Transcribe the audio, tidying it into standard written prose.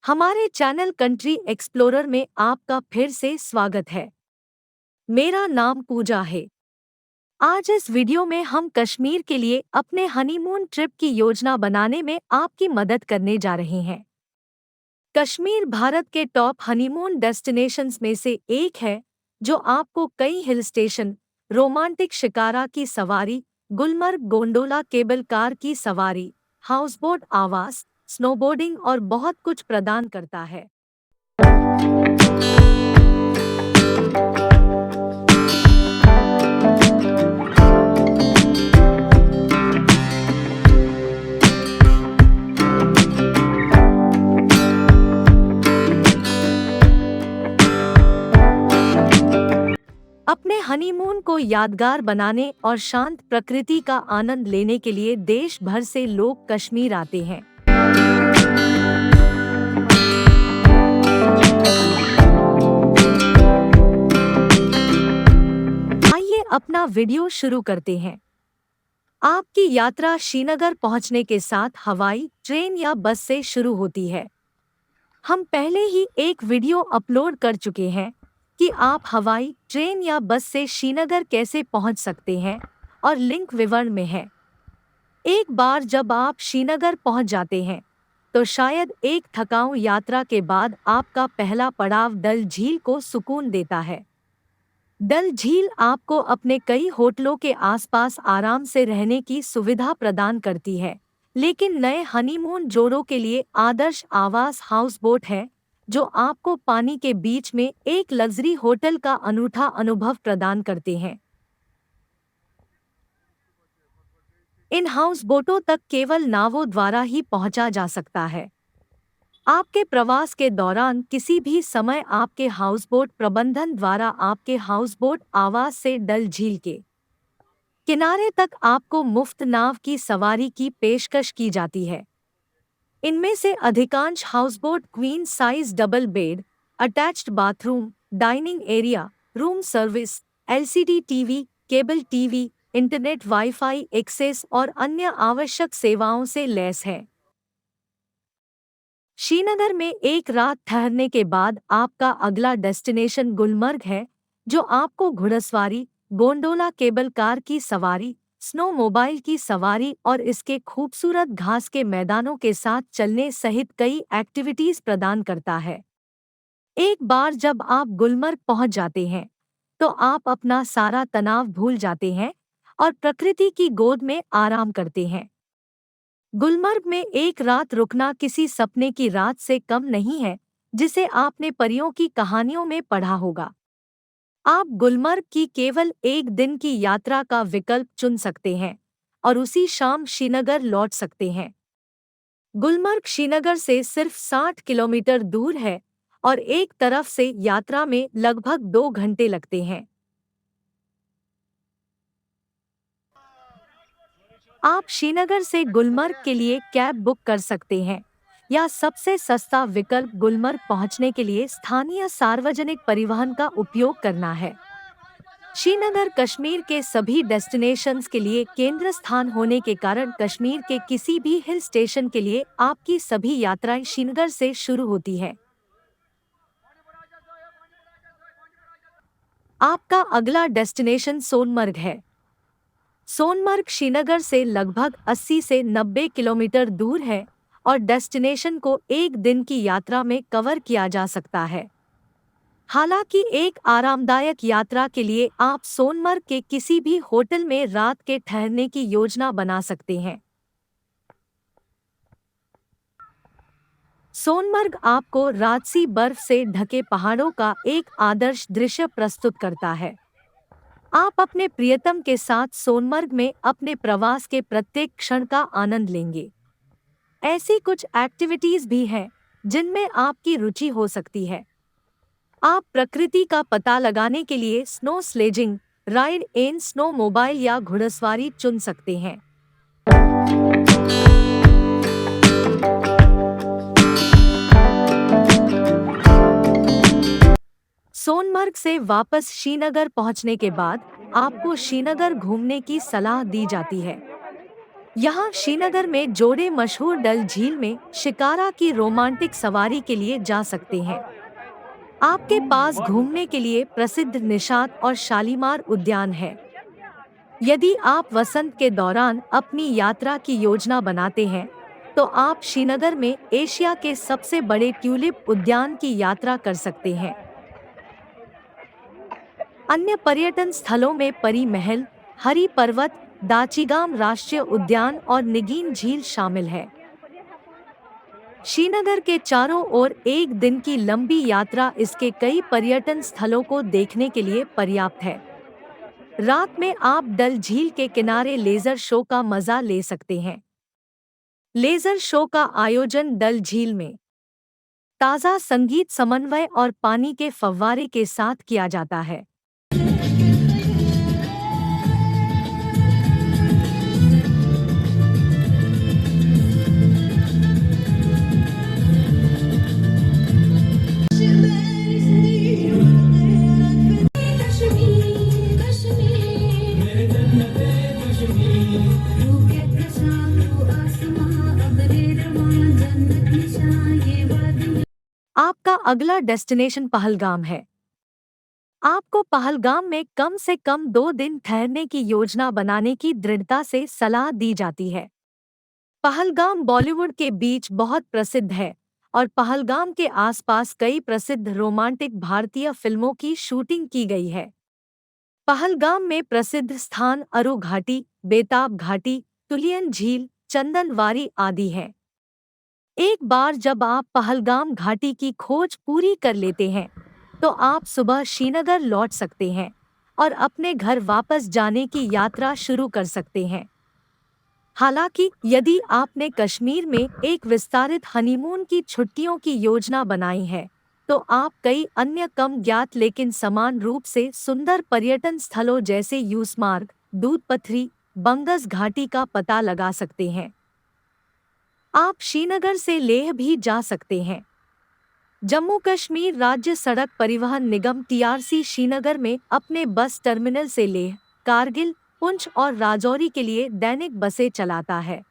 हमारे channel country explorer में आपका फिर से स्वागत है। मेरा नाम पूजा है। आज इस वीडियो में हम कश्मीर के लिए अपने हनीमून ट्रिप की योजना बनाने में आपकी मदद करने जा रहे हैं। कश्मीर भारत के टॉप हनीमून डेस्टिनेशंस में से एक है, जो आपको कई हिल स्टेशन, रोमांटिक शिकारा की सवारी, गुलमर्ग गोंडोला केबल कार की सवारी, हाउसबोट आवास, स्नोबोर्डिंग और बहुत कुछ प्रदान करता है। अपने हनीमून को यादगार बनाने और शांत प्रकृति का आनंद लेने के लिए देश भर से लोग कश्मीर आते हैं। आइए अपना वीडियो शुरू करते हैं। आपकी यात्रा श्रीनगर पहुंचने के साथ हवाई, ट्रेन या बस से शुरू होती है। हम पहले ही एक वीडियो अपलोड कर चुके हैं कि आप हवाई, ट्रेन या बस से श्रीनगर कैसे पहुंच सकते हैं, और लिंक विवरण में है। एक बार जब आप श्रीनगर पहुंच जाते हैं, तो शायद एक थकाऊ यात्रा के बाद आपका पहला पड़ाव डल झील को सुकून देता है। डल झील आपको अपने कई होटलों के आसपास आराम से रहने की सुविधा प्रदान करती है, लेकिन नए हनीमून जोड़ों के लिए आदर्श आवास हाउसबोट है, जो आपको पानी के बीच में एक लग्जरी होटल का अनूठा अनुभव प्रदान करते हैं। इन हाउस बोटों तक केवल नावों द्वारा ही पहुंचा जा सकता है। आपके प्रवास के दौरान किसी भी समय आपके हाउसबोट प्रबंधन द्वारा आपके हाउसबोट आवास से डल झील के किनारे तक आपको मुफ्त नाव की सवारी की पेशकश की जाती है। इनमें से अधिकांश houseboat queen size double bed, attached bathroom, dining area, room service, LCD TV, cable TV, internet wifi access और अन्य आवश्यक सेवाओं से लैस है। श्रीनगर में एक रात ठहरने के बाद आपका अगला डेस्टिनेशन गुलमर्ग है, जो आपको घुड़सवारी, गोंडोला केबल कार की सवारी, स्नो मोबाइल की सवारी और इसके खूबसूरत घास के मैदानों के साथ चलने सहित कई एक्टिविटीज प्रदान करता है। एक बार जब आप गुलमर्ग पहुंच जाते हैं, तो आप अपना सारा तनाव भूल जाते हैं और प्रकृति की गोद में आराम करते हैं। गुलमर्ग में एक रात रुकना किसी सपने की रात से कम नहीं है, जिसे आपने परियों की कहानियों में पढ़ा होगा। आप गुलमर्ग की केवल एक दिन की यात्रा का विकल्प चुन सकते हैं और उसी शाम श्रीनगर लौट सकते हैं। गुलमर्ग श्रीनगर से सिर्फ 60 किलोमीटर दूर है और एक तरफ से यात्रा में लगभग 2 घंटे लगते हैं। आप श्रीनगर से गुलमर्ग के लिए कैब बुक कर सकते हैं, या सबसे सस्ता विकल्प गुलमर्ग पहुंचने के लिए स्थानीय सार्वजनिक परिवहन का उपयोग करना है। श्रीनगर कश्मीर के सभी डेस्टिनेशंस के लिए केंद्र स्थान होने के कारण कश्मीर के किसी भी हिल स्टेशन के लिए आपकी सभी यात्राएं श्रीनगर से शुरू होती है। आपका अगला डेस्टिनेशन सोनमर्ग है। सोनमर्ग श्रीनगर से लगभग 80 से 90 किलोमीटर दूर है और डेस्टिनेशन को एक दिन की यात्रा में कवर किया जा सकता है। हालांकि एक आरामदायक यात्रा के लिए आप सोनमर्ग के किसी भी होटल में रात के ठहरने की योजना बना सकते हैं। सोनमर्ग आपको राजसी बर्फ से ढके पहाड़ों का एक आदर्श दृश्य प्रस्तुत करता है। आप अपने प्रियतम के साथ सोनमर्ग में अपने प्रवास के प्रत्येक क्षण का आनंद लेंगे। ऐसी कुछ एक्टिविटीज भी हैं जिनमें आपकी रुचि हो सकती है। आप प्रकृति का पता लगाने के लिए snow sledging, ride in snow mobile या घुड़सवारी चुन सकते हैं। सोनमर्ग से वापस श्रीनगर पहुंचने के बाद आपको श्रीनगर घूमने की सलाह दी जाती है। यहाँ श्रीनगर में जोड़े मशहूर डल झील में शिकारा की रोमांटिक सवारी के लिए जा सकते हैं। आपके पास घूमने के लिए प्रसिद्ध निशात और शालीमार उद्यान है। यदि आप वसंत के दौरान अपनी यात्रा की योजना बनाते हैं, तो आप श्रीनगर में एशिया के सबसे बड़े ट्यूलिप उद्यान की यात्रा कर सकते हैं। अन्य पर्यटन स्थलों में परी महल, हरी पर्वत, दाचिगाम राष्ट्रीय उद्यान और निगीन झील शामिल है। श्रीनगर के चारों ओर एक दिन की लंबी यात्रा इसके कई पर्यटन स्थलों को देखने के लिए पर्याप्त है। रात में आप डल झील के किनारे लेजर शो का मजा ले सकते हैं। लेजर शो का आयोजन डल झील में ताज़ा संगीत समन्वय और पानी के फव्वारे के साथ किया जाता है। आपका अगला डेस्टिनेशन पहलगाम है। आपको पहलगाम में कम से कम 2 दिन ठहरने की योजना बनाने की दृढ़ता से सलाह दी जाती है। पहलगाम बॉलीवुड के बीच बहुत प्रसिद्ध है और पहलगाम के आसपास कई प्रसिद्ध रोमांटिक भारतीय फिल्मों की शूटिंग की गई है। पहलगाम में प्रसिद्ध स्थान अरु घाटी, बेताब घाटी, तुलियन झील, चंदनवारी आदि हैं। एक बार जब आप पहलगाम घाटी की खोज पूरी कर लेते हैं, तो आप सुबह श्रीनगर लौट सकते हैं और अपने घर वापस जाने की यात्रा शुरू कर सकते हैं। हालांकि यदि आपने कश्मीर में एक विस्तारित हनीमून की छुट्टियों की योजना बनाई है, तो आप कई अन्य कम ज्ञात लेकिन समान रूप से सुंदर पर्यटन स्थलों जैसे यूसमार्ग, दूधपथरी, बंगस घाटी का पता लगा सकते हैं। आप श्रीनगर से लेह भी जा सकते हैं। जम्मू कश्मीर राज्य सड़क परिवहन निगम (TRC) श्रीनगर में अपने बस टर्मिनल से लेह, कारगिल, पुंछ और राजौरी के लिए दैनिक बसें चलाता है।